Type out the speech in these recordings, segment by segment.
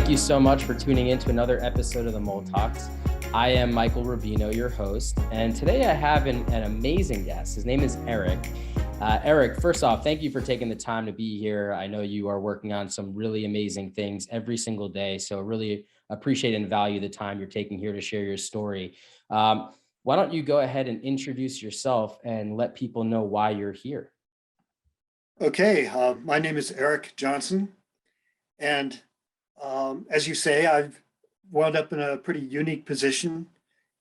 Thank you so much for tuning in to another episode of the Mold Talks. I am Michael Ravino, your host, and today I have an amazing guest. His name is Erik. Erik, first off, thank you for taking the time to be here. I know you are working on some really amazing things every single day, so really appreciate and value the time you're taking here to share your story. Why don't you go ahead and introduce yourself and let people know why you're here? Okay, my name is Erik Johnson, and as you say, I've wound up in a pretty unique position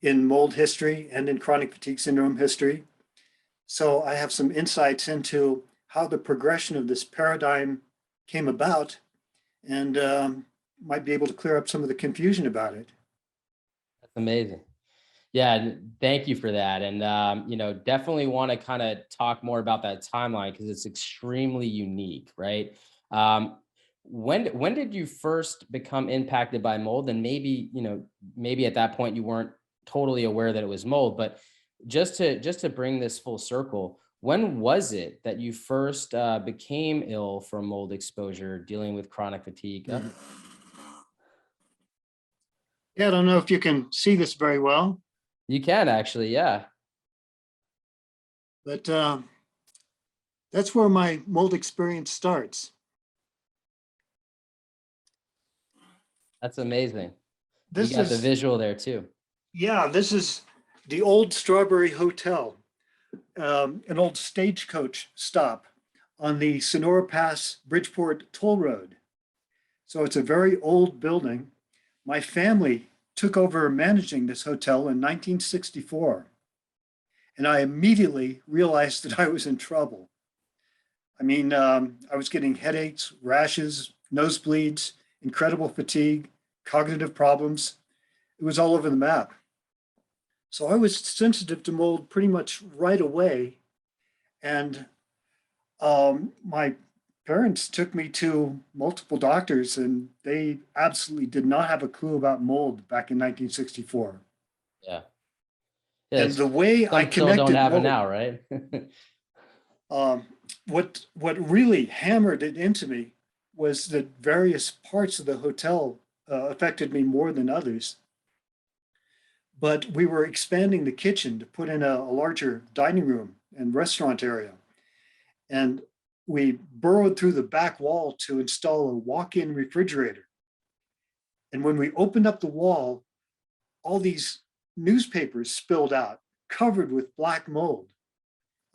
in mold history and in chronic fatigue syndrome history. So I have some insights into how the progression of this paradigm came about and might be able to clear up some of the confusion about it. That's amazing. Yeah, thank you for that. And definitely want to kind of talk more about that timeline because it's extremely unique, right? Um, when did you first become impacted by mold? And maybe at that point you weren't totally aware that it was mold, but just to bring this full circle, when was it that you first became ill from mold exposure, dealing with chronic fatigue? Mhm. Yeah, I don't know if you can see this very well, You can actually, yeah. but that's where my mold experience starts. That's amazing. You This got the is, visual there too. yeah, this is the old Strawberry Hotel, an old stagecoach stop on the Sonora Pass Bridgeport toll road. So it's a very old building. My family took over managing this hotel in 1964, and I immediately realized that I was in trouble. I mean, I was getting headaches, rashes, nosebleeds, incredible fatigue, cognitive problems. It was all over the map. So I was sensitive to mold pretty much right away. And my parents took me to multiple doctors, and they absolutely did not have a clue about mold back in 1964. Yeah. Yeah, And the way I some still don't connected have it mold, now, right? um, what really hammered it into me was that various parts of the hotel affected me more than others. But we were expanding the kitchen to put in a larger dining room and restaurant area. And we burrowed through the back wall to install a walk-in refrigerator. And when we opened up the wall, all these newspapers spilled out, covered with black mold.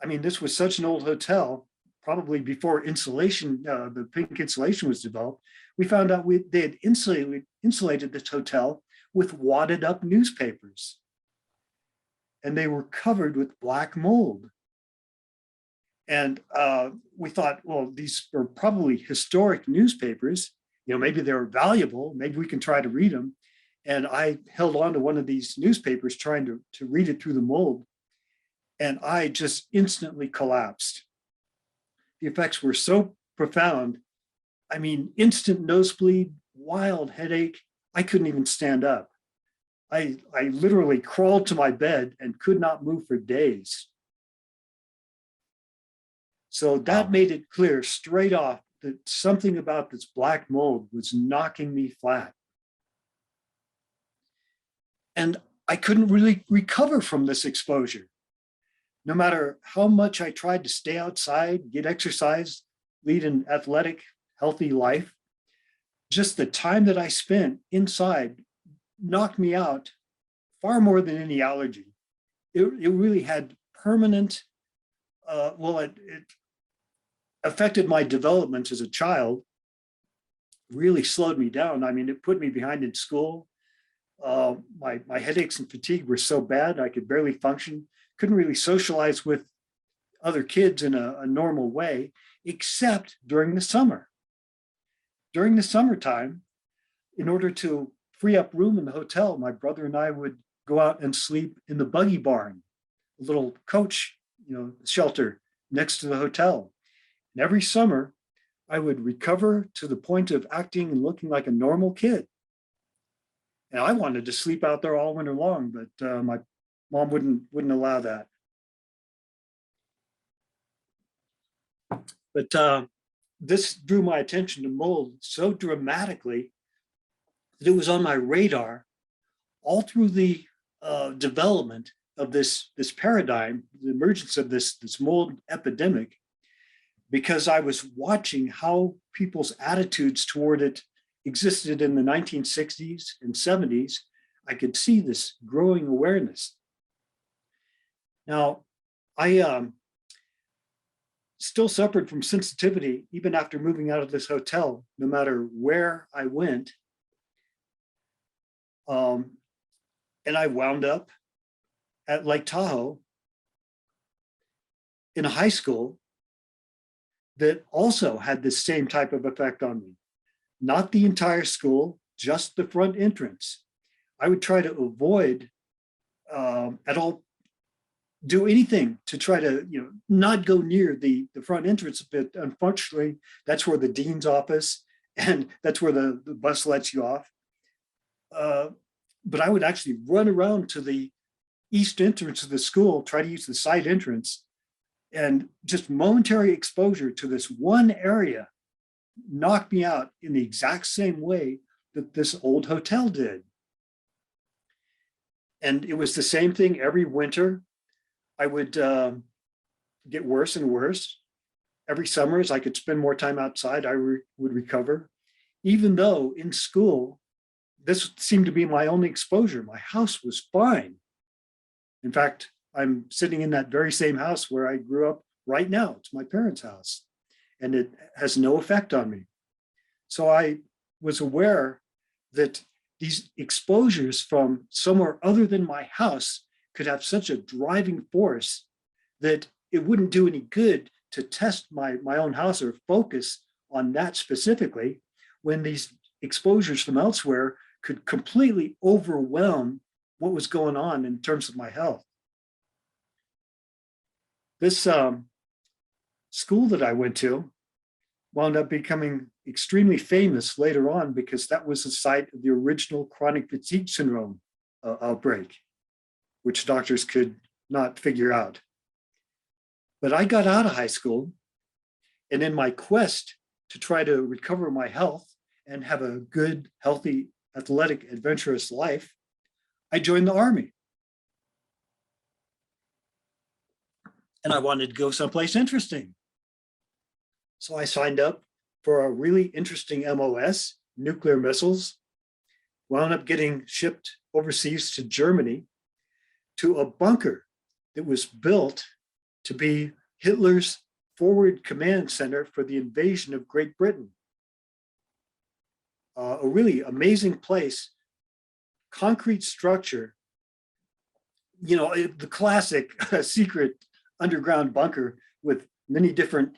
I mean, this was such an old hotel, probably before insulation, the pink insulation was developed. We found out they had insulated this hotel with wadded up newspapers, and they were covered with black mold. And we thought, well, these are probably historic newspapers. You know, maybe they're valuable. Maybe we can try to read them. And I held on to one of these newspapers trying to read it through the mold. And I just instantly collapsed. The effects were so profound. I mean, instant nosebleed, wild headache. I couldn't even stand up. I literally crawled to my bed and could not move for days. So that Wow. made it clear straight off that something about this black mold was knocking me flat. And I couldn't really recover from this exposure. No matter how much I tried to stay outside, get exercise, lead an athletic, healthy life, just the time that I spent inside knocked me out far more than any allergy. It really had permanent, it affected my development as a child, really slowed me down. I mean, it put me behind in school. My headaches and fatigue were so bad, I could barely function, couldn't really socialize with other kids in a normal way, except during the summer. During the summertime, in order to free up room in the hotel, my brother and I would go out and sleep in the buggy barn, a little coach, shelter next to the hotel. And every summer, I would recover to the point of acting and looking like a normal kid. And I wanted to sleep out there all winter long, but my mom wouldn't allow that. But this drew my attention to mold so dramatically that it was on my radar all through the development of this paradigm, the emergence of this mold epidemic, because I was watching how people's attitudes toward it existed in the 1960s and 70s. I could see this growing awareness. Now, I still suffered from sensitivity even after moving out of this hotel, no matter where I went. And I wound up at Lake Tahoe in a high school that also had the same type of effect on me. Not the entire school, just the front entrance. I would try to avoid at all, do anything to try to, not go near the front entrance. But unfortunately, that's where the dean's office, and that's where the bus lets you off. But I would actually run around to the east entrance of the school, try to use the side entrance, and just momentary exposure to this one area knocked me out in the exact same way that this old hotel did. And it was the same thing every winter. I would get worse and worse. Every summer, as I could spend more time outside, I would recover. Even though in school, this seemed to be my only exposure. My house was fine. In fact, I'm sitting in that very same house where I grew up right now. It's my parents' house, and it has no effect on me. So I was aware that these exposures from somewhere other than my house could have such a driving force that it wouldn't do any good to test my own house or focus on that specifically, when these exposures from elsewhere could completely overwhelm what was going on in terms of my health. This school that I went to wound up becoming extremely famous later on, because that was the site of the original chronic fatigue syndrome outbreak, which doctors could not figure out. But I got out of high school, and in my quest to try to recover my health and have a good, healthy, athletic, adventurous life, I joined the Army. And I wanted to go someplace interesting. So I signed up for a really interesting MOS, nuclear missiles, wound up getting shipped overseas to Germany, to a bunker that was built to be Hitler's forward command center for the invasion of Great Britain. A really amazing place, concrete structure, the classic secret underground bunker with many different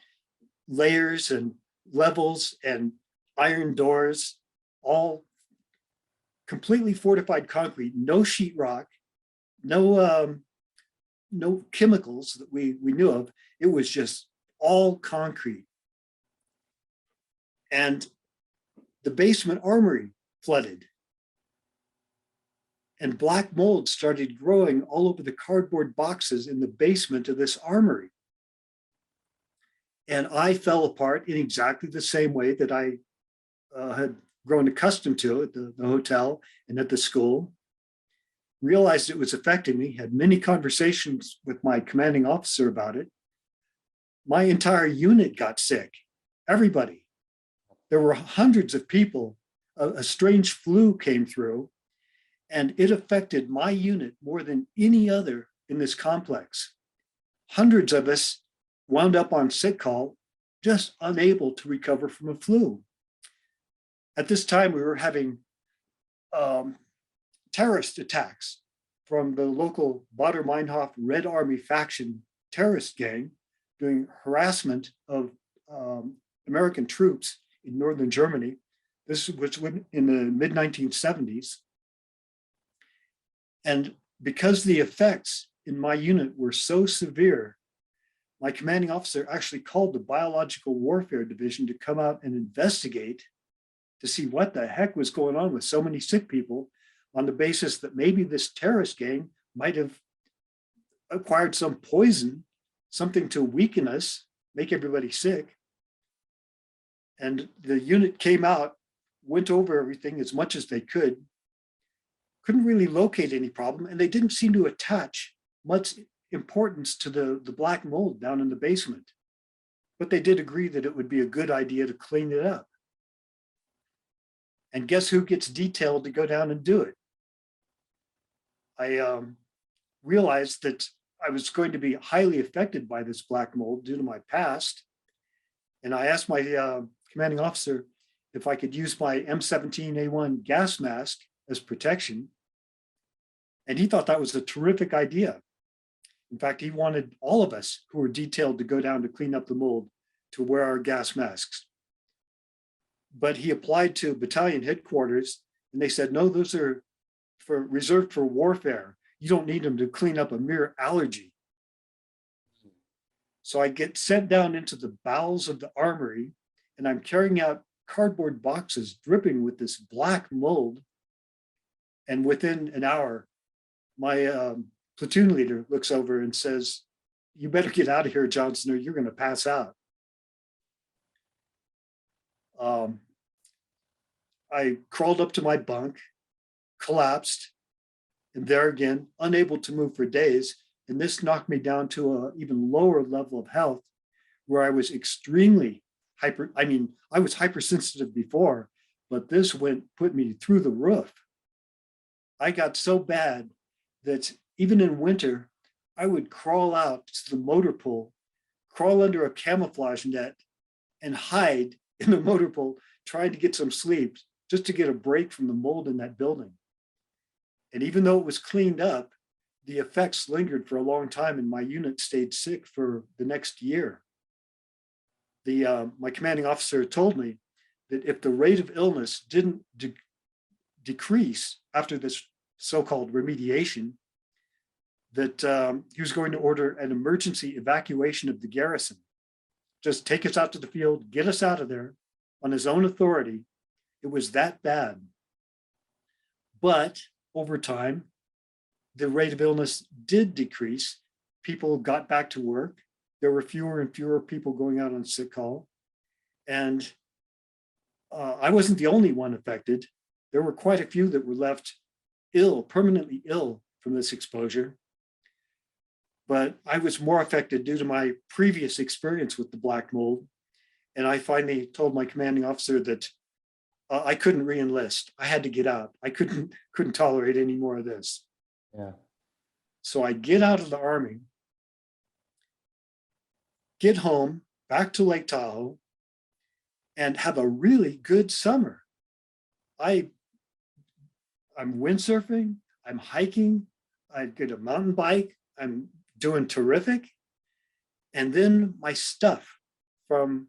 layers and levels and iron doors, all completely fortified concrete, no sheetrock, no chemicals that we knew of. It was just all concrete. And the basement armory flooded, and black mold started growing all over the cardboard boxes in the basement of this armory. And I fell apart in exactly the same way that I had grown accustomed to at the hotel and at the school. Realized it was affecting me, had many conversations with my commanding officer about it. My entire unit got sick, everybody. There were hundreds of people. A strange flu came through, and it affected my unit more than any other in this complex. Hundreds of us wound up on sick call, just unable to recover from a flu. At this time, we were having terrorist attacks from the local Baader-Meinhof Red Army faction terrorist gang doing harassment of American troops in northern Germany. This was in the mid-1970s. And because the effects in my unit were so severe, my commanding officer actually called the Biological Warfare Division to come out and investigate to see what the heck was going on with so many sick people, on the basis that maybe this terrorist gang might have acquired some poison, something to weaken us, make everybody sick. And the unit came out went over everything as much as they couldn't really locate any problem, and they didn't seem to attach much importance to the black mold down in the basement. But they did agree that it would be a good idea to clean it up. And guess who gets detailed to go down and do it? I realized that I was going to be highly affected by this black mold due to my past. And I asked my commanding officer if I could use my M17A1 gas mask as protection. And he thought that was a terrific idea. In fact, he wanted all of us who were detailed to go down to clean up the mold to wear our gas masks. But he applied to battalion headquarters and they said, no, those are reserved for warfare. You don't need them to clean up a mere allergy. So I get sent down into the bowels of the armory and I'm carrying out cardboard boxes dripping with this black mold. And within an hour, my platoon leader looks over and says, you better get out of here, Johnson, or you're going to pass out. I crawled up to my bunk, collapsed, and there again, unable to move for days. And this knocked me down to an even lower level of health where I was extremely I was hypersensitive before, but this put me through the roof. I got so bad that even in winter, I would crawl out to the motor pool, crawl under a camouflage net and hide in the motor pool, trying to get some sleep just to get a break from the mold in that building. And even though it was cleaned up, the effects lingered for a long time and my unit stayed sick for the next year. My commanding officer told me that if the rate of illness didn't decrease after this so-called remediation, that he was going to order an emergency evacuation of the garrison. Just take us out to the field, get us out of there on his own authority. It was that bad. But over time, the rate of illness did decrease. People got back to work. There were fewer and fewer people going out on sick call. And I wasn't the only one affected. There were quite a few that were left ill, permanently ill from this exposure. But I was more affected due to my previous experience with the black mold. And I finally told my commanding officer that I couldn't re-enlist. I had to get out. I couldn't tolerate any more of this. Yeah. So I get out of the Army, get home, back to Lake Tahoe, and have a really good summer. I'm windsurfing, I'm hiking, I get a mountain bike, I'm doing terrific. And then my stuff from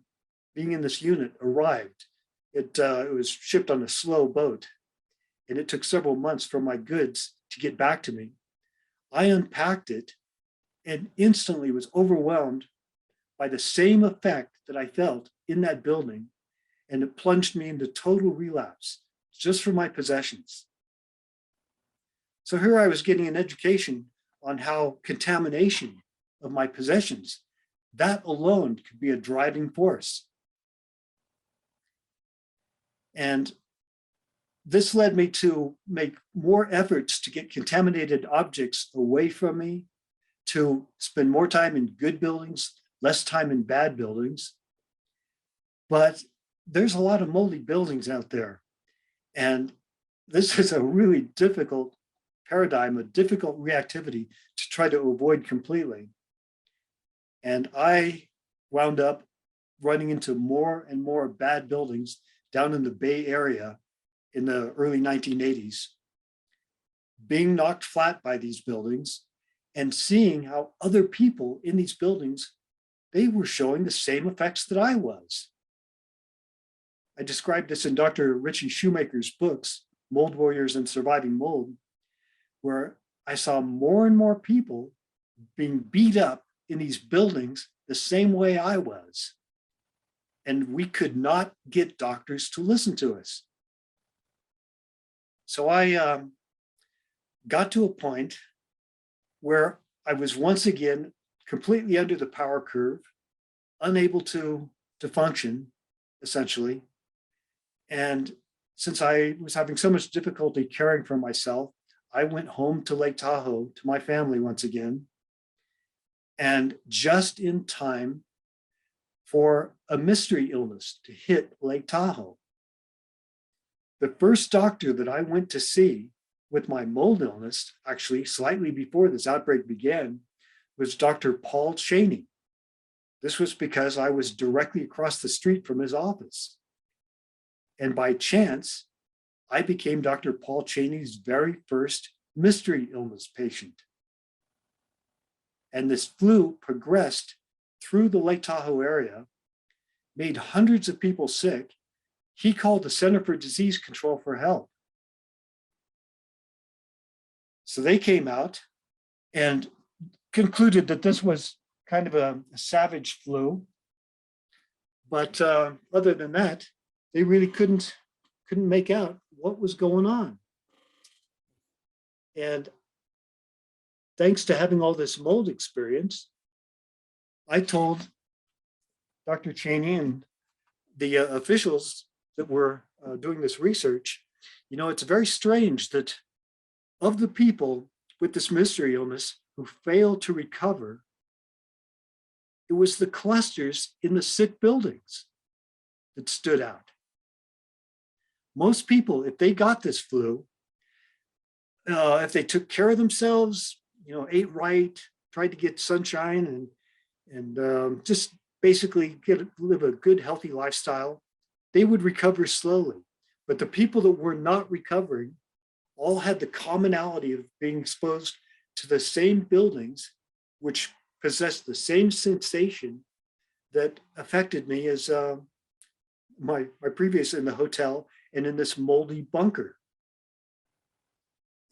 being in this unit arrived. It was shipped on a slow boat, and it took several months for my goods to get back to me. I unpacked it and instantly was overwhelmed by the same effect that I felt in that building, and it plunged me into total relapse just for my possessions. So here I was getting an education on how contamination of my possessions, that alone could be a driving force. And this led me to make more efforts to get contaminated objects away from me, to spend more time in good buildings, less time in bad buildings. But there's a lot of moldy buildings out there. And this is a really difficult paradigm, a difficult reactivity to try to avoid completely. And I wound up running into more and more bad buildings down in the Bay Area in the early 1980s, being knocked flat by these buildings and seeing how other people in these buildings, they were showing the same effects that I was. I described this in Dr. Richie Shoemaker's books, Mold Warriors and Surviving Mold, where I saw more and more people being beat up in these buildings the same way I was. And we could not get doctors to listen to us. So I got to a point where I was once again completely under the power curve, unable to function, essentially. And since I was having so much difficulty caring for myself, I went home to Lake Tahoe to my family once again, and just in time for a mystery illness to hit Lake Tahoe. The first doctor that I went to see with my mold illness, actually slightly before this outbreak began, was Dr. Paul Cheney. This was because I was directly across the street from his office. And by chance, I became Dr. Paul Cheney's very first mystery illness patient. And this flu progressed through the Lake Tahoe area, made hundreds of people sick. He called the Center for Disease Control for help. So they came out and concluded that this was kind of a savage flu. But other than that, they really couldn't make out what was going on. And thanks to having all this mold experience, I told Dr. Cheney and the officials that were doing this research, you know, it's very strange that of the people with this mystery illness who failed to recover, it was the clusters in the sick buildings that stood out. Most people, if they got this flu, if they took care of themselves, you know, ate right, tried to get sunshine and just basically live a good, healthy lifestyle, they would recover slowly. But the people that were not recovering all had the commonality of being exposed to the same buildings, which possessed the same sensation that affected me as my previous in the hotel and in this moldy bunker.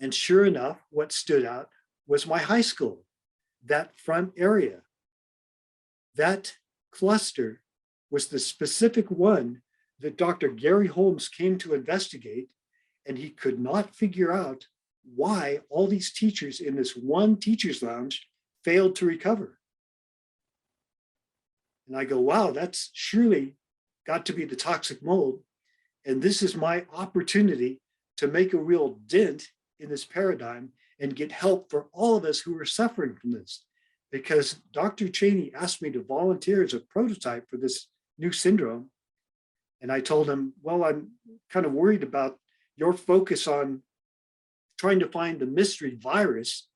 And sure enough, what stood out was my high school, that front area. That cluster was the specific one that Dr. Gary Holmes came to investigate, and he could not figure out why all these teachers in this one teacher's lounge failed to recover. And I go, wow, that's surely got to be the toxic mold. And this is my opportunity to make a real dent in this paradigm and get help for all of us who are suffering from this. Because Dr. Cheney asked me to volunteer as a prototype for this new syndrome. And I told him, well, I'm kind of worried about your focus on trying to find the mystery virus,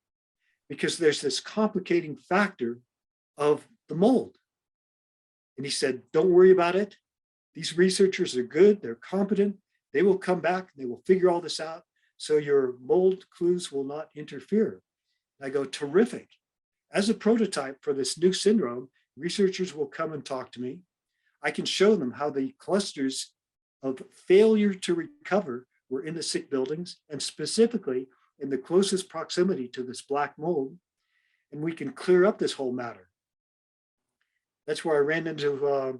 because there's this complicating factor of the mold. And he said, don't worry about it. These researchers are good, they're competent, they will come back, they will figure all this out, so your mold clues will not interfere. And I go, terrific. As a prototype for this new syndrome, researchers will come and talk to me. I can show them how the clusters of failure to recover were in the sick buildings, and specifically in the closest proximity to this black mold, and we can clear up this whole matter. That's where I ran into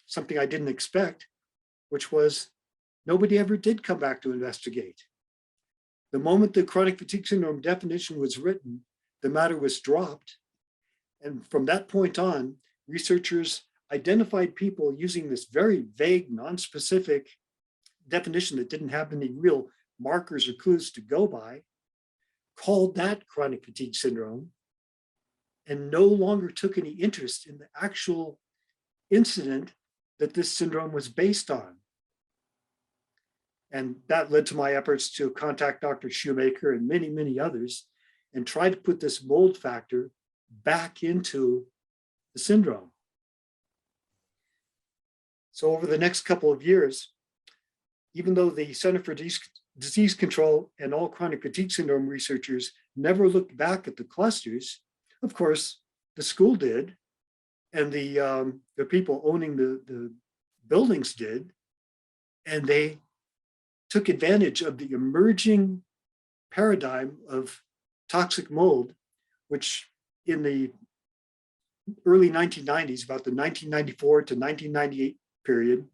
something I didn't expect, which was nobody ever did come back to investigate. The moment the chronic fatigue syndrome definition was written, the matter was dropped. And from that point on, researchers identified people using this very vague, non-specific definition that didn't have any real markers or clues to go by, called that chronic fatigue syndrome, and no longer took any interest in the actual incident that this syndrome was based on. And that led to my efforts to contact Dr. Shoemaker and many, many others and try to put this mold factor back into the syndrome. So over the next couple of years, even though the Center for Disease Control and all chronic fatigue syndrome researchers never looked back at the clusters, of course, the school did, and the people owning the buildings did, and they took advantage of the emerging paradigm of toxic mold, which in the early 1990s, about the 1994 to 1998 period,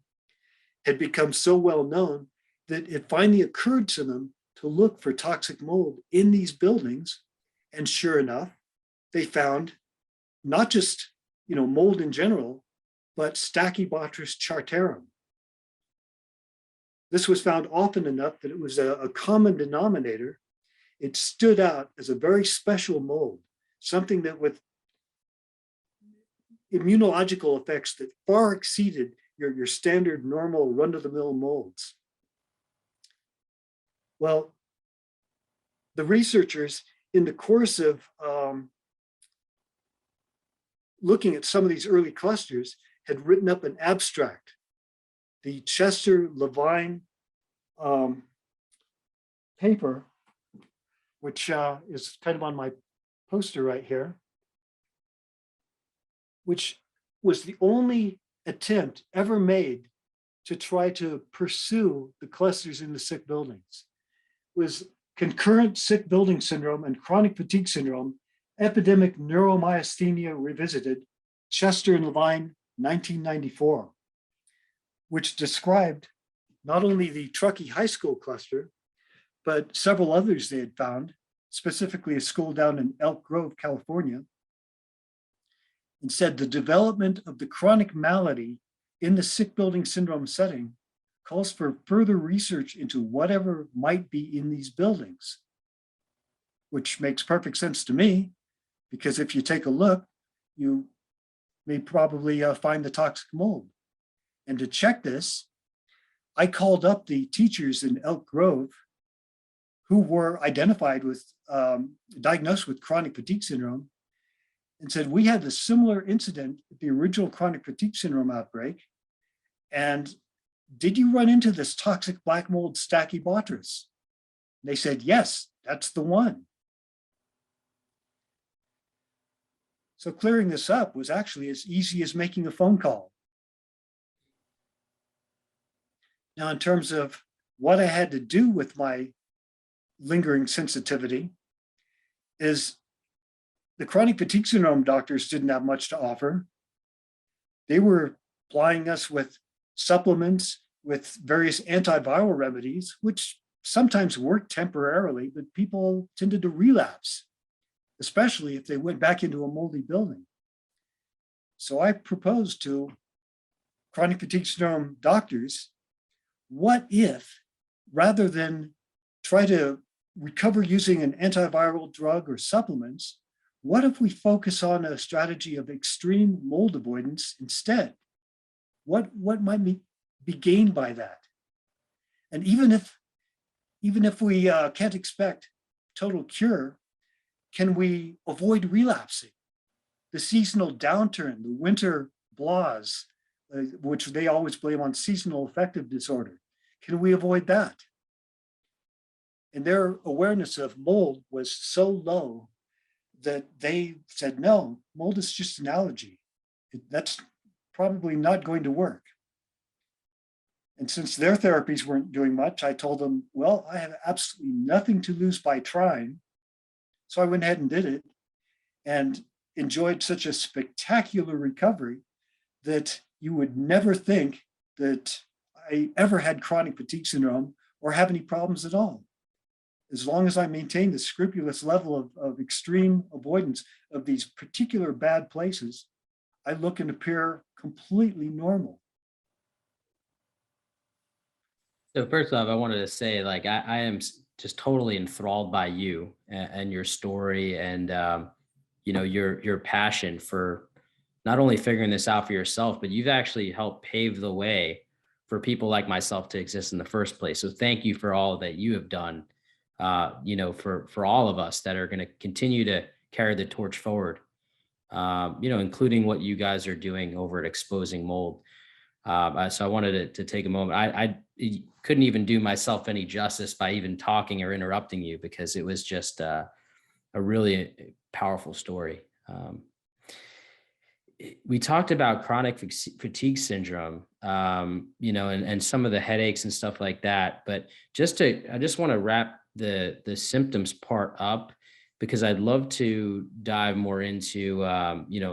had become so well known that it finally occurred to them to look for toxic mold in these buildings. And sure enough, they found not just mold in general, but Stachybotrys chartarum. This was found often enough that it was a common denominator. It stood out as a very special mold, something that with immunological effects that far exceeded your standard normal run-of-the-mill molds. Well, the researchers, in the course of looking at some of these early clusters, had written up an abstract. The Chester Levine paper, which is kind of on my poster right here, which was the only attempt ever made to try to pursue the clusters in the sick buildings, was concurrent sick building syndrome and chronic fatigue syndrome, epidemic neuromyasthenia revisited, Chester and Levine, 1994, which described not only the Truckee High School cluster, but several others they had found, specifically a school down in Elk Grove, California, and said the development of the chronic malady in the sick building syndrome setting calls for further research into whatever might be in these buildings, which makes perfect sense to me, because if you take a look, you may probably find the toxic mold. And to check this, I called up the teachers in Elk Grove who were identified with, diagnosed with chronic fatigue syndrome, and said, we had a similar incident at the original chronic fatigue syndrome outbreak. And did you run into this toxic black mold Stachybotrys? And they said, yes, that's the one. So clearing this up was actually as easy as making a phone call. Now, in terms of what I had to do with my lingering sensitivity, is the chronic fatigue syndrome doctors didn't have much to offer. They were plying us with supplements, with various antiviral remedies, which sometimes worked temporarily, but people tended to relapse, especially if they went back into a moldy building. So I proposed to chronic fatigue syndrome doctors, what if, rather than try to recover using an antiviral drug or supplements, what if we focus on a strategy of extreme mold avoidance instead? What might be gained by that? And even if we can't expect total cure, can we avoid relapsing? The seasonal downturn, the winter blahs, which they always blame on seasonal affective disorder, can we avoid that? And their awareness of mold was so low that they said, no, mold is just an allergy. That's probably not going to work. And since their therapies weren't doing much, I told them, well, I have absolutely nothing to lose by trying. So I went ahead and did it and enjoyed such a spectacular recovery that you would never think that I ever had chronic fatigue syndrome or have any problems at all. As long as I maintain the scrupulous level of extreme avoidance of these particular bad places, I look and appear completely normal. So first off, I wanted to say, like, I am just totally enthralled by you and your story, and your passion for not only figuring this out for yourself, but you've actually helped pave the way for people like myself to exist in the first place. So thank you for all that you have done, for all of us that are going to continue to carry the torch forward, including what you guys are doing over at Exposing Mold. So I wanted to take a moment. I couldn't even do myself any justice by even talking or interrupting you, because it was just a really powerful story. We talked about chronic fatigue syndrome, and some of the headaches and stuff like that. But I just want to wrap the symptoms part up, because I'd love to dive more into,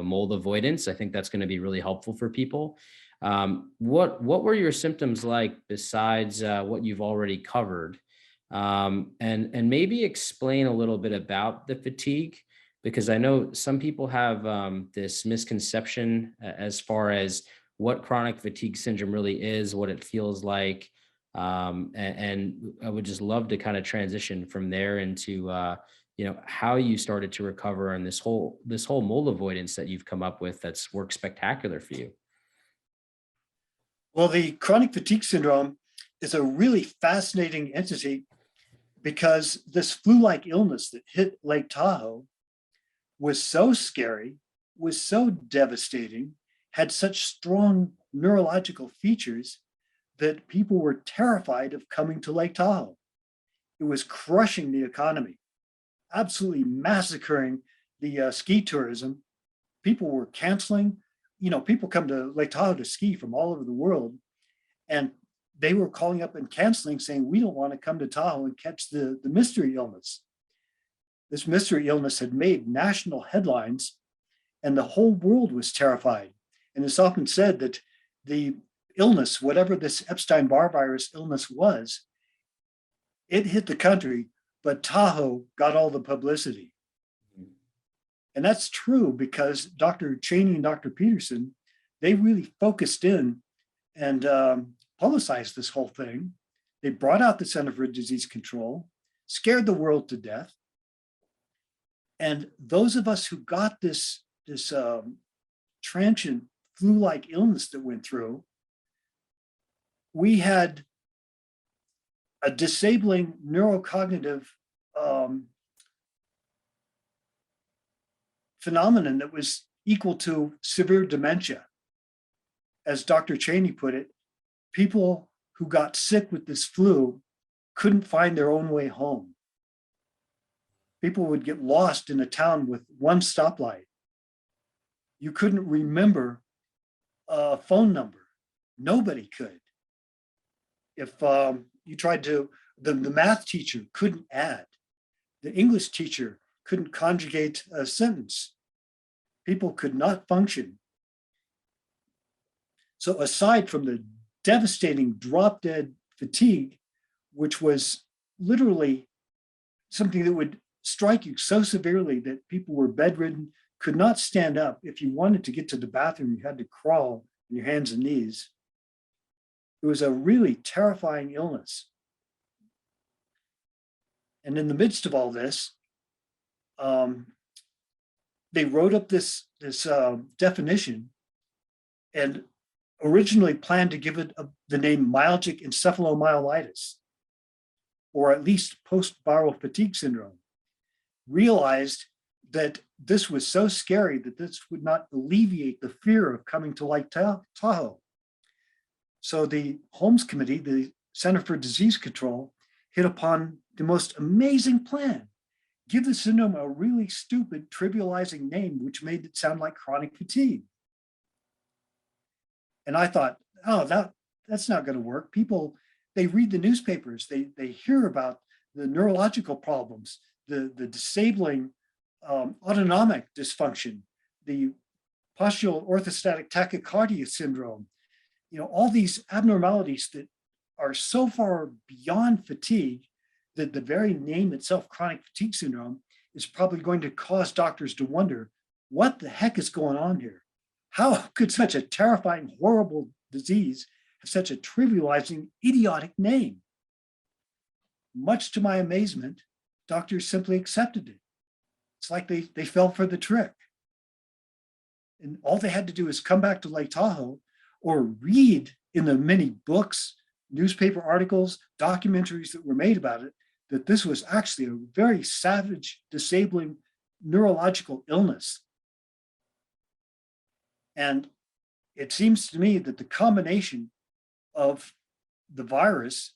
mold avoidance. I think that's going to be really helpful for people. What were your symptoms like besides what you've already covered? And maybe explain a little bit about the fatigue, because I know some people have this misconception as far as what chronic fatigue syndrome really is, what it feels like. And I would just love to kind of transition from there into how you started to recover and this whole mold avoidance that you've come up with that's worked spectacular for you. Well, the chronic fatigue syndrome is a really fascinating entity because this flu-like illness that hit Lake Tahoe was so scary, was so devastating, had such strong neurological features that people were terrified of coming to Lake Tahoe. It was crushing the economy, absolutely massacring the ski tourism. People were canceling. People come to Lake Tahoe to ski from all over the world, and they were calling up and canceling, saying, we don't want to come to Tahoe and catch the mystery illness. This mystery illness had made national headlines, and the whole world was terrified. And it's often said that the illness, whatever this Epstein-Barr virus illness was, it hit the country, but Tahoe got all the publicity. And that's true because Dr. Cheney and Dr. Peterson, they really focused in and publicized this whole thing. They brought out the Center for Disease Control, scared the world to death. And those of us who got this transient flu-like illness that went through, we had a disabling neurocognitive phenomenon that was equal to severe dementia. As Dr. Cheney put it, people who got sick with this flu couldn't find their own way home. People would get lost in a town with one stoplight. You couldn't remember a phone number. Nobody could. If you tried to, the math teacher couldn't add. The English teacher couldn't conjugate a sentence. People could not function. So aside from the devastating drop-dead fatigue, which was literally something that would strike you so severely that people were bedridden, could not stand up. If you wanted to get to the bathroom, you had to crawl on your hands and knees. It was a really terrifying illness. And in the midst of all this, they wrote up this definition and originally planned to give it the name myalgic encephalomyelitis, or at least post-viral fatigue syndrome. Realized that this was so scary that this would not alleviate the fear of coming to Lake Tahoe. So the Holmes Committee, the Center for Disease Control, hit upon the most amazing plan. Give the syndrome a really stupid, trivializing name, which made it sound like chronic fatigue. And I thought, oh, that's not going to work. People, they read the newspapers, they hear about the neurological problems, the disabling autonomic dysfunction, the postural orthostatic tachycardia syndrome, all these abnormalities that are so far beyond fatigue that the very name itself, chronic fatigue syndrome, is probably going to cause doctors to wonder, what the heck is going on here? How could such a terrifying, horrible disease have such a trivializing, idiotic name? Much to my amazement, doctors simply accepted it. It's like they fell for the trick. And all they had to do is come back to Lake Tahoe or read in the many books, newspaper articles, documentaries that were made about it, that this was actually a very savage, disabling neurological illness. And it seems to me that the combination of the virus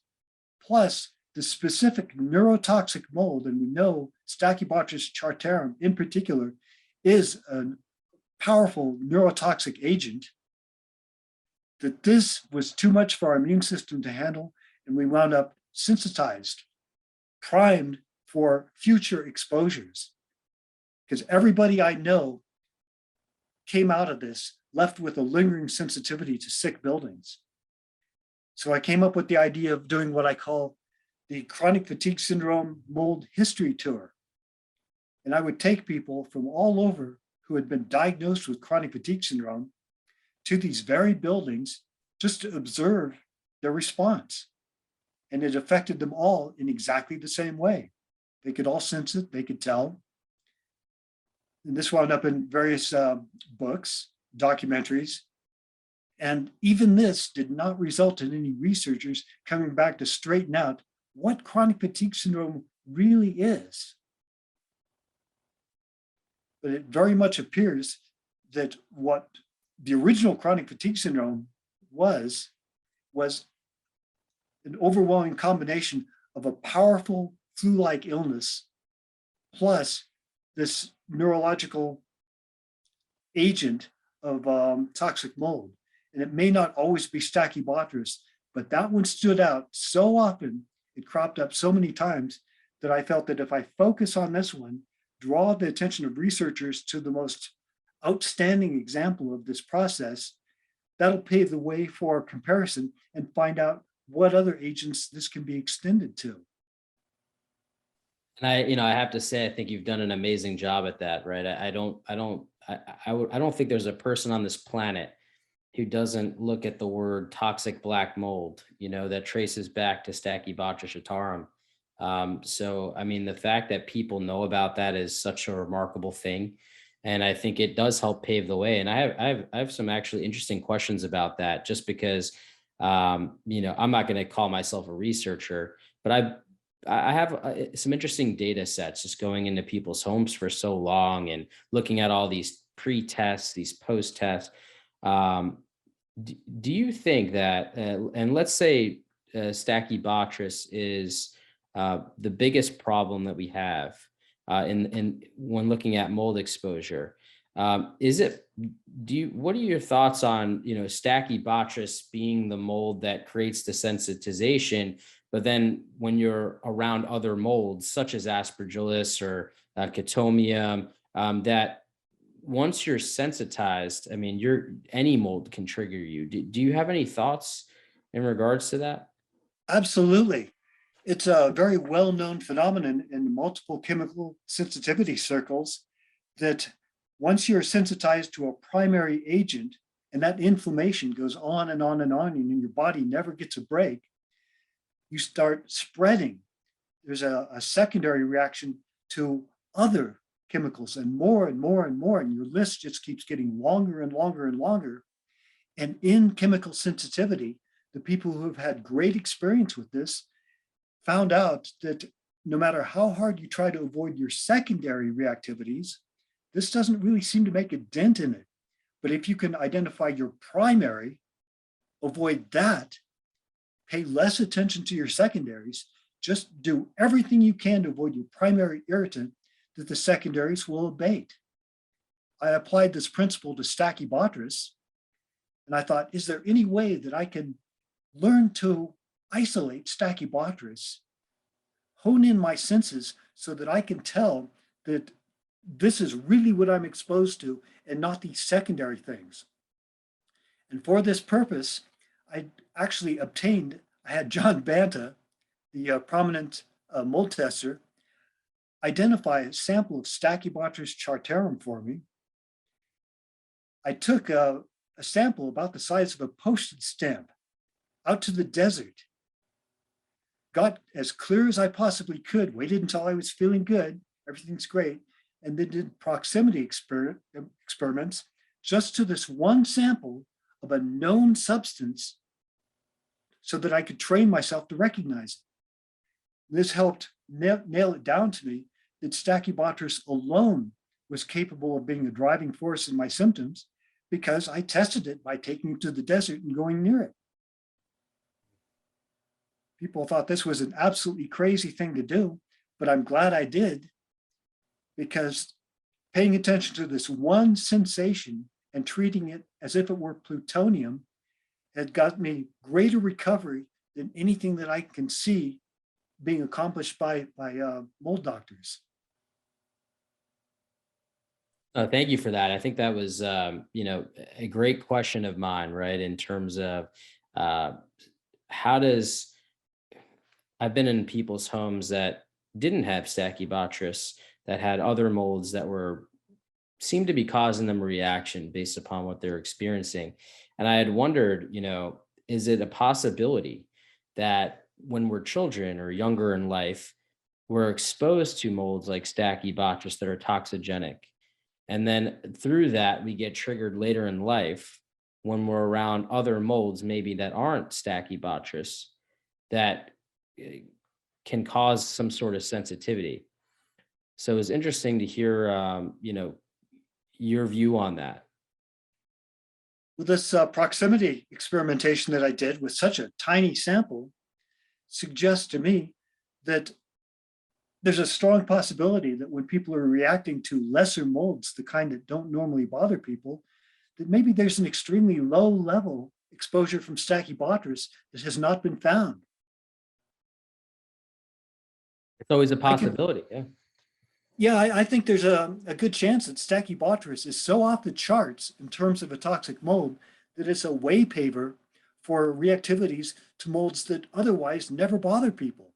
plus the specific neurotoxic mold, and we know Stachybotrys chartarum in particular is a powerful neurotoxic agent, that this was too much for our immune system to handle, and we wound up sensitized, primed for future exposures. Because everybody I know came out of this left with a lingering sensitivity to sick buildings. So I came up with the idea of doing what I call the chronic fatigue syndrome mold history tour. And I would take people from all over who had been diagnosed with chronic fatigue syndrome to these very buildings just to observe their response. and it affected them all in exactly the same way. They could all sense it, they could tell. And this wound up in various books, documentaries, and even this did not result in any researchers coming back to straighten out what chronic fatigue syndrome really is. But it very much appears that what the original chronic fatigue syndrome was an overwhelming combination of a powerful flu-like illness plus this neurological agent of toxic mold. And it may not always be Stachybotrys, but that one stood out so often, it cropped up so many times that I felt that if I focus on this one, draw the attention of researchers to the most outstanding example of this process, that'll pave the way for comparison and find out what other agents this can be extended to. And I have to say, I think you've done an amazing job at that, right? I don't think there's a person on this planet who doesn't look at the word toxic black mold, that traces back to Stachybotrys atarum. So, I mean, the fact that people know about that is such a remarkable thing. And I think it does help pave the way. And I have some actually interesting questions about that, just because, I'm not going to call myself a researcher, but I have some interesting data sets just going into people's homes for so long and looking at all these pre-tests, these post-tests. Um, do you think that, and let's say Stachybotrys is the biggest problem that we have in when looking at mold exposure? Is it? What are your thoughts on Stachybotrys being the mold that creates the sensitization, but then when you're around other molds such as Aspergillus or Chaetomium, that once you're sensitized, I mean, any mold can trigger you. Do you have any thoughts in regards to that? Absolutely. It's a very well-known phenomenon in multiple chemical sensitivity circles that once you're sensitized to a primary agent and that inflammation goes on and on and on, and your body never gets a break, you start spreading. There's a secondary reaction to other chemicals and more and more and more, and your list just keeps getting longer and longer and longer. And in chemical sensitivity, the people who have had great experience with this found out that no matter how hard you try to avoid your secondary reactivities, this doesn't really seem to make a dent in it. But if you can identify your primary, avoid that, pay less attention to your secondaries, just do everything you can to avoid your primary irritant, that the secondaries will abate. I applied this principle to Stachybotrys, and I thought, is there any way that I can learn to isolate Stachybotrys, hone in my senses so that I can tell that this is really what I'm exposed to and not these secondary things. And for this purpose, I actually I had John Banta, the prominent mold tester, identify a sample of Stachybotrys chartarum for me. I took a sample about the size of a postage stamp out to the desert, got as clear as I possibly could, waited until I was feeling good, everything's great, and then did proximity experiments just to this one sample of a known substance so that I could train myself to recognize it. This helped nail it down to me that Stachybotrys alone was capable of being a driving force in my symptoms because I tested it by taking it to the desert and going near it. People thought this was an absolutely crazy thing to do, but I'm glad I did, because paying attention to this one sensation and treating it as if it were plutonium had got me greater recovery than anything that I can see being accomplished by mold doctors. Thank you for that. I think that was, a great question of mine, right? In terms of uh, how does I've been in people's homes that didn't have Stachybotrys, that had other molds that were seemed to be causing them a reaction based upon what they're experiencing. And I had wondered, is it a possibility that when we're children or younger in life, we're exposed to molds like Stachybotrys that are toxigenic. And then through that, we get triggered later in life when we're around other molds, maybe that aren't Stachybotrys, that eh, can cause some sort of sensitivity. So it's interesting to hear, your view on that. With this proximity experimentation that I did with such a tiny sample suggests to me that there's a strong possibility that when people are reacting to lesser molds, the kind that don't normally bother people, that maybe there's an extremely low level exposure from Stachybotrys that has not been found. It's always a I can, possibility. Yeah. yeah, I think there's a good chance that Stachybotrys is so off the charts in terms of a toxic mold that it's a way paver for reactivities to molds that otherwise never bother people.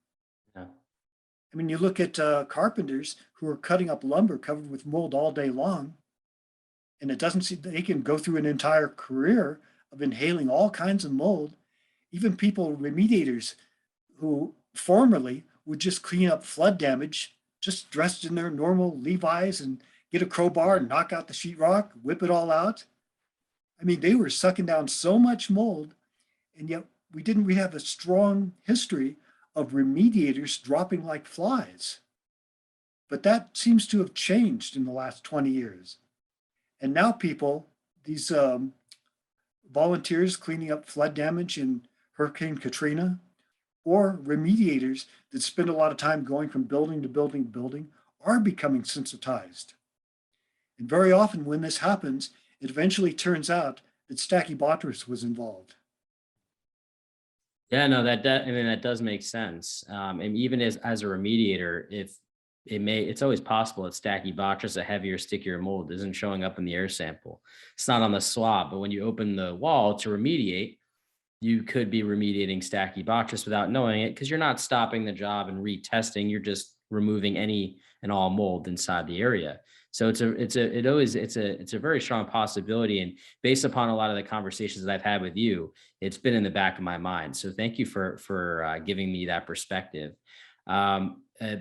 Yeah. I mean, you look at carpenters who are cutting up lumber covered with mold all day long, and it doesn't seem they can go through an entire career of inhaling all kinds of mold. Even people, remediators, who formerly would just clean up flood damage, just dressed in their normal Levi's and get a crowbar Yeah. and knock out the sheetrock, whip it all out. I mean, they were sucking down so much mold, and yet we have a strong history of remediators dropping like flies. But that seems to have changed in the last 20 years. And now people, these volunteers cleaning up flood damage in Hurricane Katrina, or remediators that spend a lot of time going from building to building to building, are becoming sensitized. And very often when this happens, it eventually turns out that Stachybotrys was involved. Yeah, no, I mean, that does make sense. And even as a remediator, if it's always possible that Stachybotrys, a heavier, stickier mold, isn't showing up in the air sample. It's not on the swab, but when you open the wall to remediate, you could be remediating Stachybotrys without knowing it because you're not stopping the job and retesting. You're just removing any and all mold inside the area. So it's a very strong possibility. And based upon a lot of the conversations that I've had with you, it's been in the back of my mind. So thank you for giving me that perspective. Um, uh,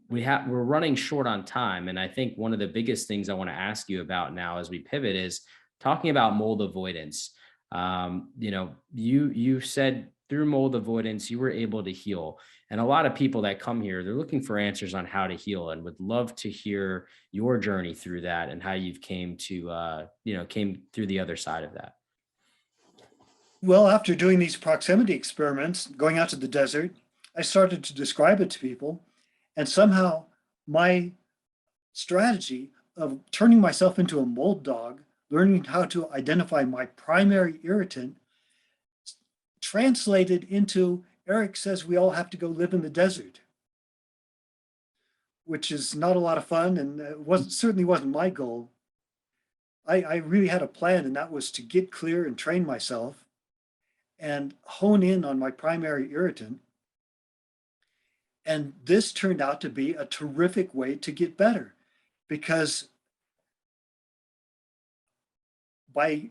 we're running short on time, and I think one of the biggest things I want to ask you about now as we pivot is talking about mold avoidance. You said through mold avoidance you were able to heal, and a lot of people that come here, they're looking for answers on how to heal, and would love to hear your journey through that and how you've came through the other side of that. Well, after doing these proximity experiments, going out to the desert, I started to describe it to people. And somehow my strategy of turning myself into a mold dog, learning how to identify my primary irritant, translated into Erik says we all have to go live in the desert, which is not a lot of fun, and certainly wasn't my goal. I really had a plan, and that was to get clear and train myself and hone in on my primary irritant. And this turned out to be a terrific way to get better because by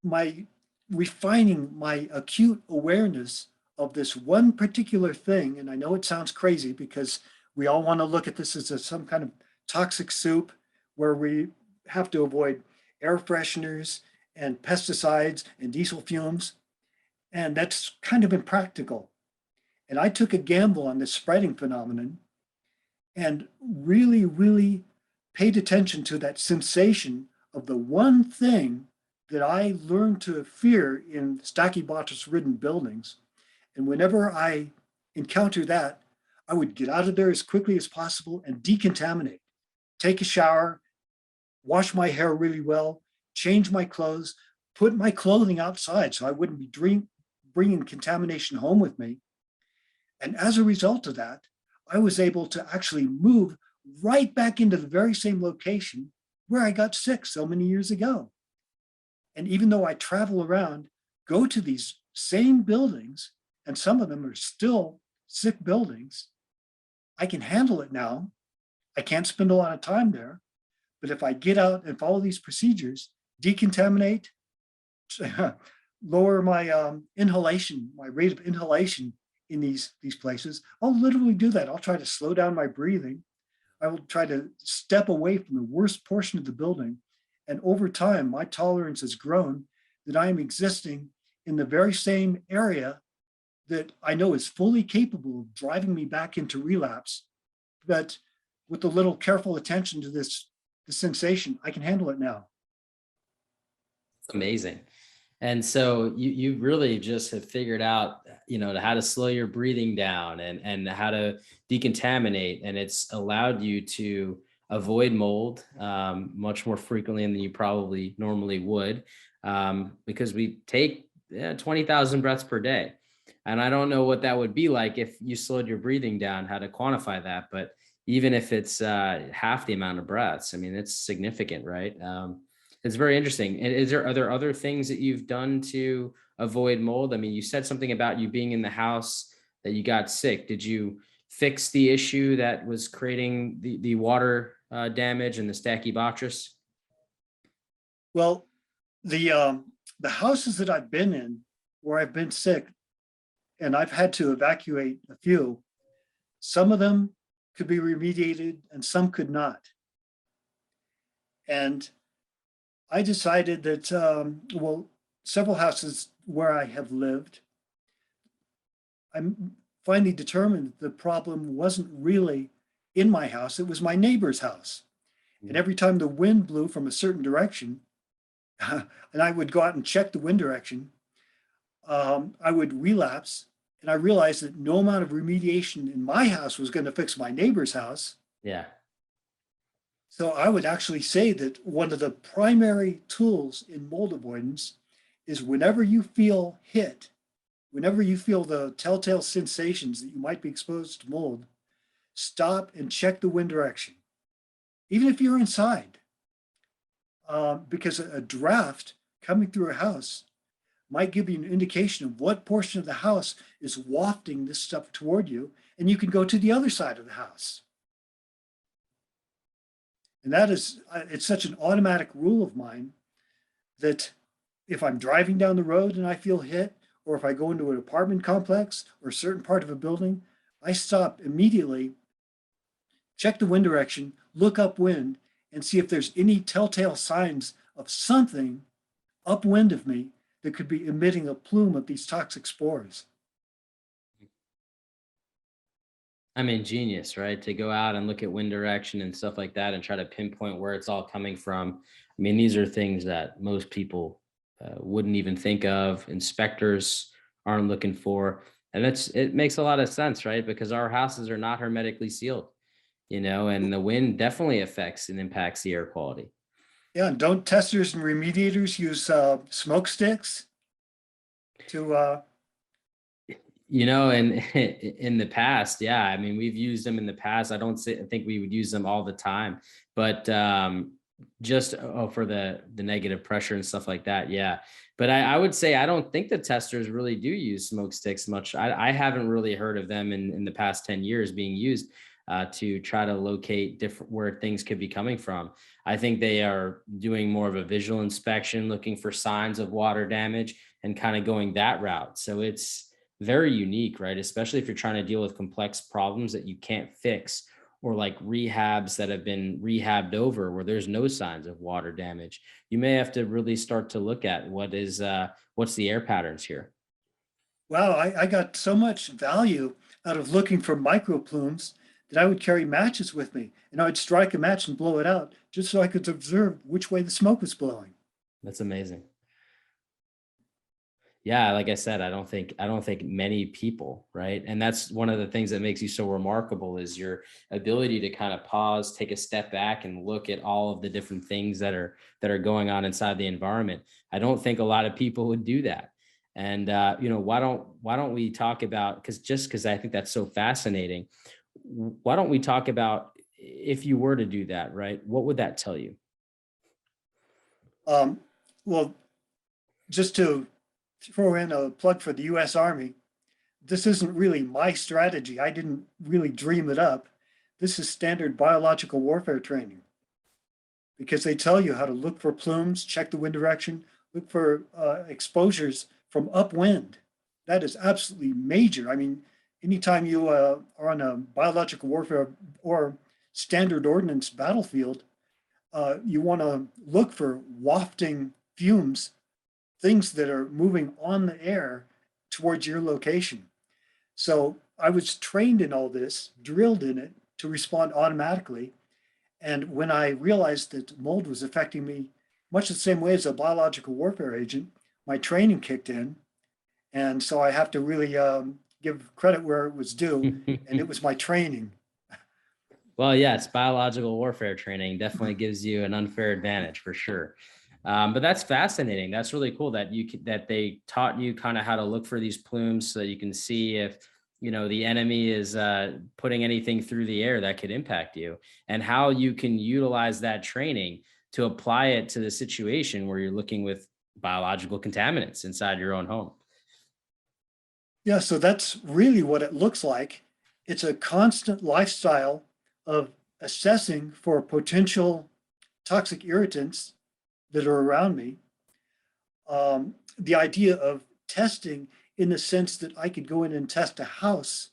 my refining my acute awareness of this one particular thing, and I know it sounds crazy because we all want to look at this as some kind of toxic soup where we have to avoid air fresheners and pesticides and diesel fumes, and that's kind of impractical. And I took a gamble on this spreading phenomenon and really, really paid attention to that sensation of the one thing that I learned to fear in Stachybotrys ridden buildings. And whenever I encounter that, I would get out of there as quickly as possible and decontaminate, take a shower, wash my hair really well, change my clothes, put my clothing outside so I wouldn't be bringing contamination home with me. And as a result of that, I was able to actually move right back into the very same location where I got sick so many years ago. And even though I travel around, go to these same buildings, and some of them are still sick buildings, I can handle it now. I can't spend a lot of time there. But if I get out and follow these procedures, decontaminate, lower my inhalation, my rate of inhalation in these places, I'll literally do that. I'll try to slow down my breathing. I will try to step away from the worst portion of the building. And over time, my tolerance has grown that I am existing in the very same area that I know is fully capable of driving me back into relapse. But with a little careful attention to the sensation, I can handle it now. It's amazing. And so you really just have figured out, how to slow your breathing down and how to decontaminate, and it's allowed you to avoid mold much more frequently than you probably normally would, because we take 20,000 breaths per day, and I don't know what that would be like if you slowed your breathing down, how to quantify that, but even if it's half the amount of breaths, I mean, it's significant, right? It's very interesting. And are there other things that you've done to avoid mold? I mean, you said something about you being in the house that you got sick. Did you fix the issue that was creating the water damage and the stachybotrys? Well, the houses that I've been in where I've been sick and I've had to evacuate a few, some of them could be remediated and some could not. And I decided that, well, several houses where I have lived, I finally determined the problem wasn't really in my house, it was my neighbor's house. And every time the wind blew from a certain direction, and I would go out and check the wind direction, I would relapse. And I realized that no amount of remediation in my house was going to fix my neighbor's house. Yeah. So I would actually say that one of the primary tools in mold avoidance is whenever you feel hit, whenever you feel the telltale sensations that you might be exposed to mold, stop and check the wind direction, even if you're inside. Because a draft coming through a house might give you an indication of what portion of the house is wafting this stuff toward you, and you can go to the other side of the house. And that is, it's such an automatic rule of mine that if I'm driving down the road and I feel hit, or if I go into an apartment complex or a certain part of a building, I stop immediately, check the wind direction, look upwind, and see if there's any telltale signs of something upwind of me that could be emitting a plume of these toxic spores. I mean, genius, right? To go out and look at wind direction and stuff like that and try to pinpoint where it's all coming from. I mean, these are things that most people wouldn't even think of. Inspectors aren't looking for. And it makes a lot of sense, right? Because our houses are not hermetically sealed, and the wind definitely affects and impacts the air quality. Yeah, and don't testers and remediators use smoke sticks to And in the past, yeah, I mean, we've used them in the past. I think we would use them all the time, but just for the negative pressure and stuff like that. Yeah. But I would say, I don't think the testers really do use smoke sticks much. I haven't really heard of them in the past 10 years being used to try to locate different where things could be coming from. I think they are doing more of a visual inspection, looking for signs of water damage and kind of going that route. So it's very unique, right? Especially if you're trying to deal with complex problems that you can't fix, or like rehabs that have been rehabbed over where there's no signs of water damage. You may have to really start to look at what's the air patterns here. wow, I got so much value out of looking for microplumes that I would carry matches with me and I would strike a match and blow it out just so I could observe which way the smoke was blowing. That's amazing. Yeah, like I said, I don't think many people, right? And that's one of the things that makes you so remarkable is your ability to kind of pause, take a step back and look at all of the different things that are going on inside the environment. I don't think a lot of people would do that. And why don't we talk about, because I think that's so fascinating. Why don't we talk about, if you were to do that, right? What would that tell you? Um, well, just to throw in a plug for the US Army, this isn't really my strategy. I didn't really dream it up. This is standard biological warfare training because they tell you how to look for plumes, check the wind direction, look for exposures from upwind. That is absolutely major. I mean, anytime you are on a biological warfare or standard ordnance battlefield, you want to look for wafting fumes, things that are moving on the air towards your location. So I was trained in all this, drilled in it to respond automatically. And when I realized that mold was affecting me much the same way as a biological warfare agent, my training kicked in. And so I have to really give credit where it was due. And it was my training. Well, yes, biological warfare training definitely gives you an unfair advantage for sure. But that's fascinating. That's really cool that that they taught you kind of how to look for these plumes so that you can see if the enemy is putting anything through the air that could impact you, and how you can utilize that training to apply it to the situation where you're looking with biological contaminants inside your own home. Yeah, so that's really what it looks like. It's a constant lifestyle of assessing for potential toxic irritants that are around me. The idea of testing in the sense that I could go in and test a house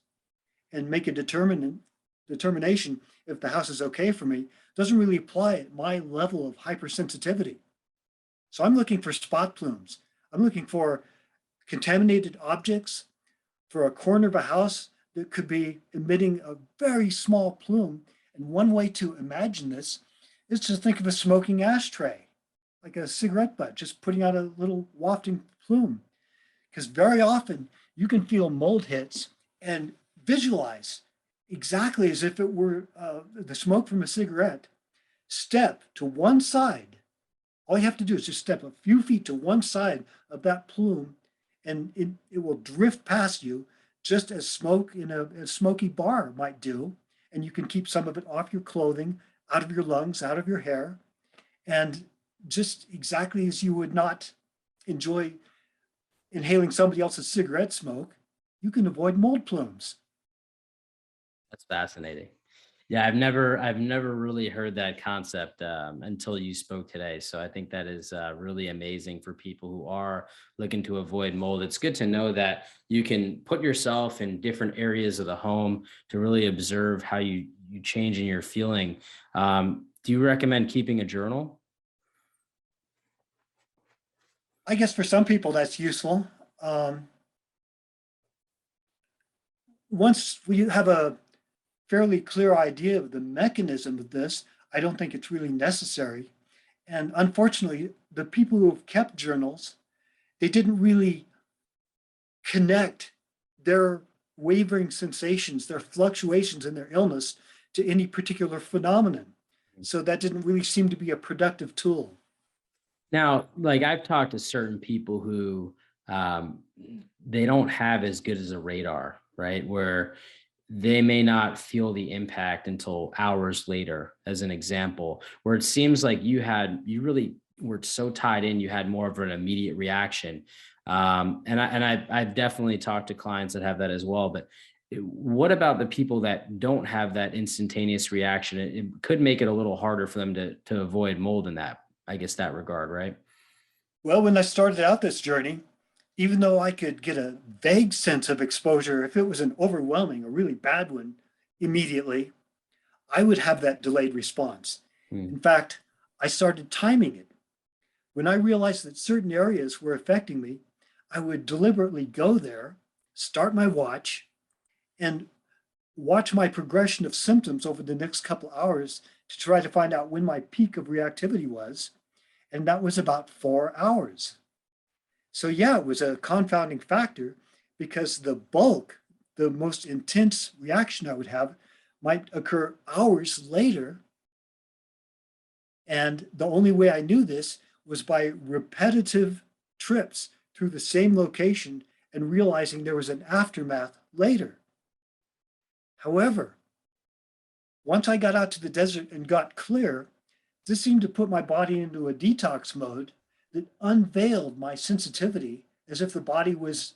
and make a determination if the house is okay for me doesn't really apply at my level of hypersensitivity. So I'm looking for spot plumes. I'm looking for contaminated objects, for a corner of a house that could be emitting a very small plume. And one way to imagine this is to think of a smoking ashtray, like a cigarette butt, just putting out a little wafting plume. Because very often you can feel mold hits and visualize exactly as if it were the smoke from a cigarette. Step to one side. All you have to do is just step a few feet to one side of that plume, and it will drift past you just as smoke in a smoky bar might do. And you can keep some of it off your clothing, out of your lungs, out of your hair. And just exactly as you would not enjoy inhaling somebody else's cigarette smoke, you can avoid mold plumes. That's fascinating. Yeah, I've never really heard that concept until you spoke today. So I think that is really amazing for people who are looking to avoid mold. It's good to know that you can put yourself in different areas of the home to really observe how you change in your feeling. Do you recommend keeping a journal? I guess for some people that's useful. Um, Once we have a fairly clear idea of the mechanism of this, I don't think it's really necessary. And unfortunately, the people who have kept journals, they didn't really connect their wavering sensations, their fluctuations in their illness to any particular phenomenon. So that didn't really seem to be a productive tool. Now, like I've talked to certain people who um, they don't have as good as a radar, right? Where they may not feel the impact until hours later, as an example, where it seems like you really were so tied in, you had more of an immediate reaction. I've definitely talked to clients that have that as well. But what about the people that don't have that instantaneous reaction? It could make it a little harder for them to avoid mold in that, I guess, that regard, right? Well, when I started out this journey, even though I could get a vague sense of exposure, if it was an overwhelming, a really bad one, immediately, I would have that delayed response. Hmm. In fact, I started timing it. When I realized that certain areas were affecting me, I would deliberately go there, start my watch, and watch my progression of symptoms over the next couple hours to try to find out when my peak of reactivity was. And that was about 4 hours. So, yeah, it was a confounding factor because the bulk, the most intense reaction I would have might occur hours later. And the only way I knew this was by repetitive trips through the same location and realizing there was an aftermath later. However, once I got out to the desert and got clear, this seemed to put my body into a detox mode that unveiled my sensitivity as if the body was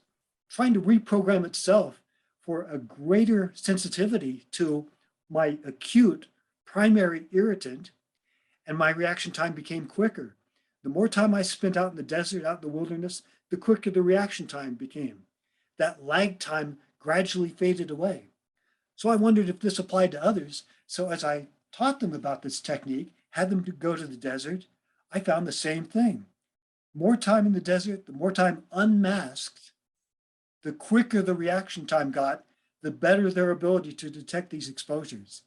trying to reprogram itself for a greater sensitivity to my acute primary irritant, and my reaction time became quicker. The more time I spent out in the desert, out in the wilderness, the quicker the reaction time became. That lag time gradually faded away. So I wondered if this applied to others. So as I taught them about this technique, had them to go to the desert, I found the same thing. More time in the desert, the more time unmasked, the quicker the reaction time got, the better their ability to detect these exposures.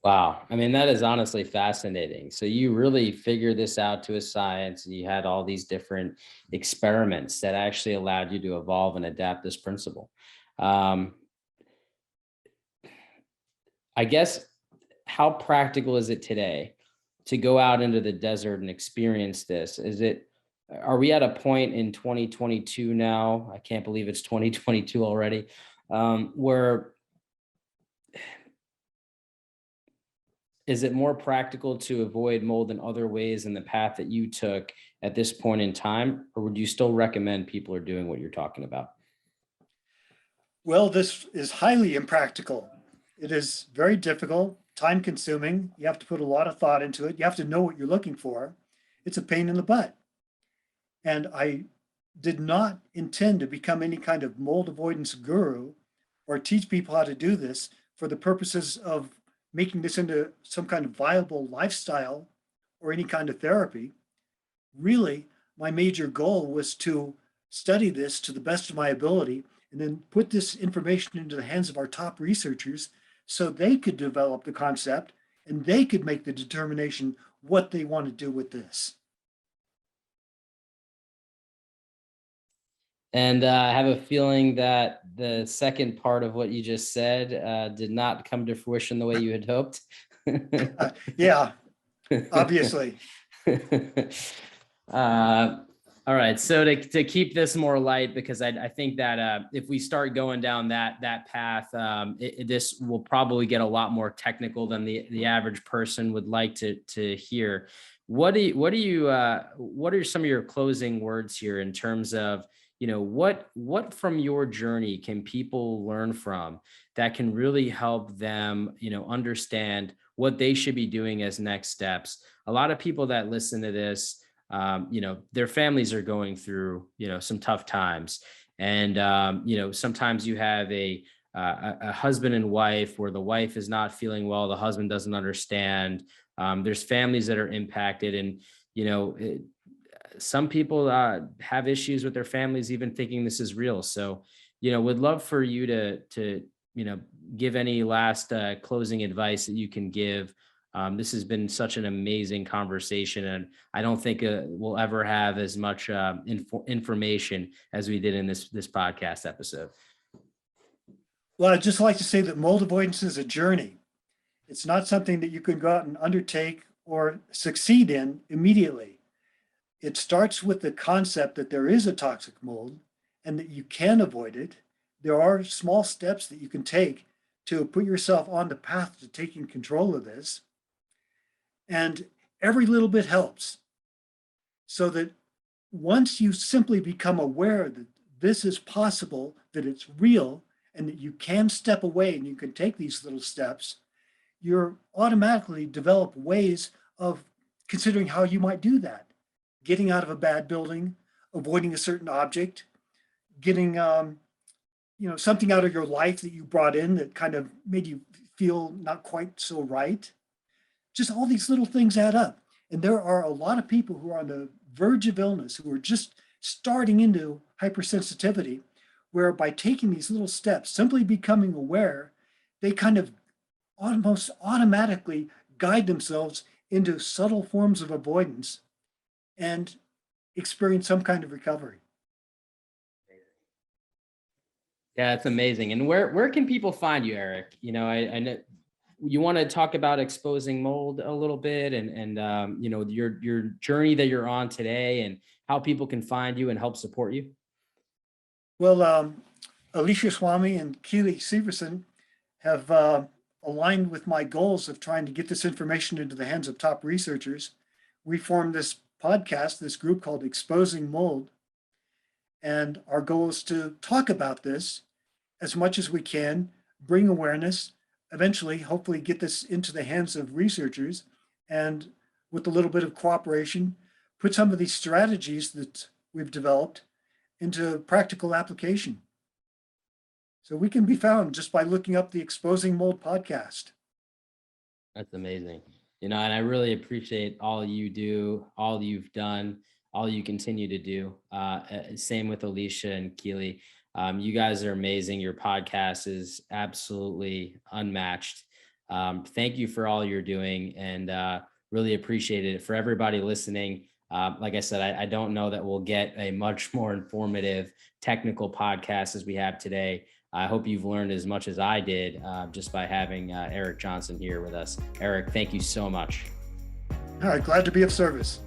Wow. I mean, that is honestly fascinating. So you really figured this out to a science. You had all these different experiments that actually allowed you to evolve and adapt this principle. Um, I guess, how practical is it today to go out into the desert and experience this? Are we at a point in 2022 now? I can't believe it's 2022 already, where is it more practical to avoid mold in other ways in the path that you took at this point in time? Or would you still recommend people are doing what you're talking about? Well, this is highly impractical. It is very difficult, time consuming. You have to put a lot of thought into it. You have to know what you're looking for. It's a pain in the butt. And I did not intend to become any kind of mold avoidance guru or teach people how to do this for the purposes of making this into some kind of viable lifestyle or any kind of therapy. Really, my major goal was to study this to the best of my ability and then put this information into the hands of our top researchers so they could develop the concept and they could make the determination what they want to do with this. And I have a feeling that the second part of what you just said did not come to fruition the way you had hoped. Yeah, obviously. uh, all right. So to keep this more light, because I think that if we start going down that path, this will probably get a lot more technical than the average person would like to hear. What are some of your closing words here in terms of, what from your journey can people learn from that can really help them, understand what they should be doing as next steps? A lot of people that listen to this, their families are going through, some tough times. And, sometimes you have a husband and wife where the wife is not feeling well, the husband doesn't understand. There's families that are impacted, and, some people have issues with their families even thinking this is real. So, would love for you to you know give any last closing advice that you can give. This has been such an amazing conversation, and I don't think we'll ever have as much information as we did in this podcast episode. Well, I'd just like to say that mold avoidance is a journey. It's not something that you can go out and undertake or succeed in immediately. It starts with the concept that there is a toxic mold and that you can avoid it. There are small steps that you can take to put yourself on the path to taking control of this. And every little bit helps. So that once you simply become aware that this is possible, that it's real, and that you can step away and you can take these little steps, you're automatically develop ways of considering how you might do that. Getting out of a bad building, avoiding a certain object, getting something out of your life that you brought in that kind of made you feel not quite so right. Just all these little things add up. And there are a lot of people who are on the verge of illness who are just starting into hypersensitivity, where by taking these little steps, simply becoming aware, they kind of almost automatically guide themselves into subtle forms of avoidance and experience some kind of recovery. Yeah, it's amazing. And where can people find you, Eric? I know you want to talk about exposing mold a little bit, and your journey that you're on today, and how people can find you and help support you. Well, Alicia Swami and Keely Severson have aligned with my goals of trying to get this information into the hands of top researchers. We formed this podcast, this group called Exposing Mold. And our goal is to talk about this as much as we can, bring awareness, eventually, hopefully, get this into the hands of researchers, and with a little bit of cooperation, put some of these strategies that we've developed into practical application. So we can be found just by looking up the Exposing Mold podcast. That's amazing. And I really appreciate all you do, all you've done, all you continue to do. Same with Alicia and Keely. You guys are amazing. Your podcast is absolutely unmatched. Thank you for all you're doing, and really appreciate it. For everybody listening, like I said, I don't know that we'll get a much more informative technical podcast as we have today. I hope you've learned as much as I did just by having Erik Johnson here with us. Erik, thank you so much. All right, glad to be of service.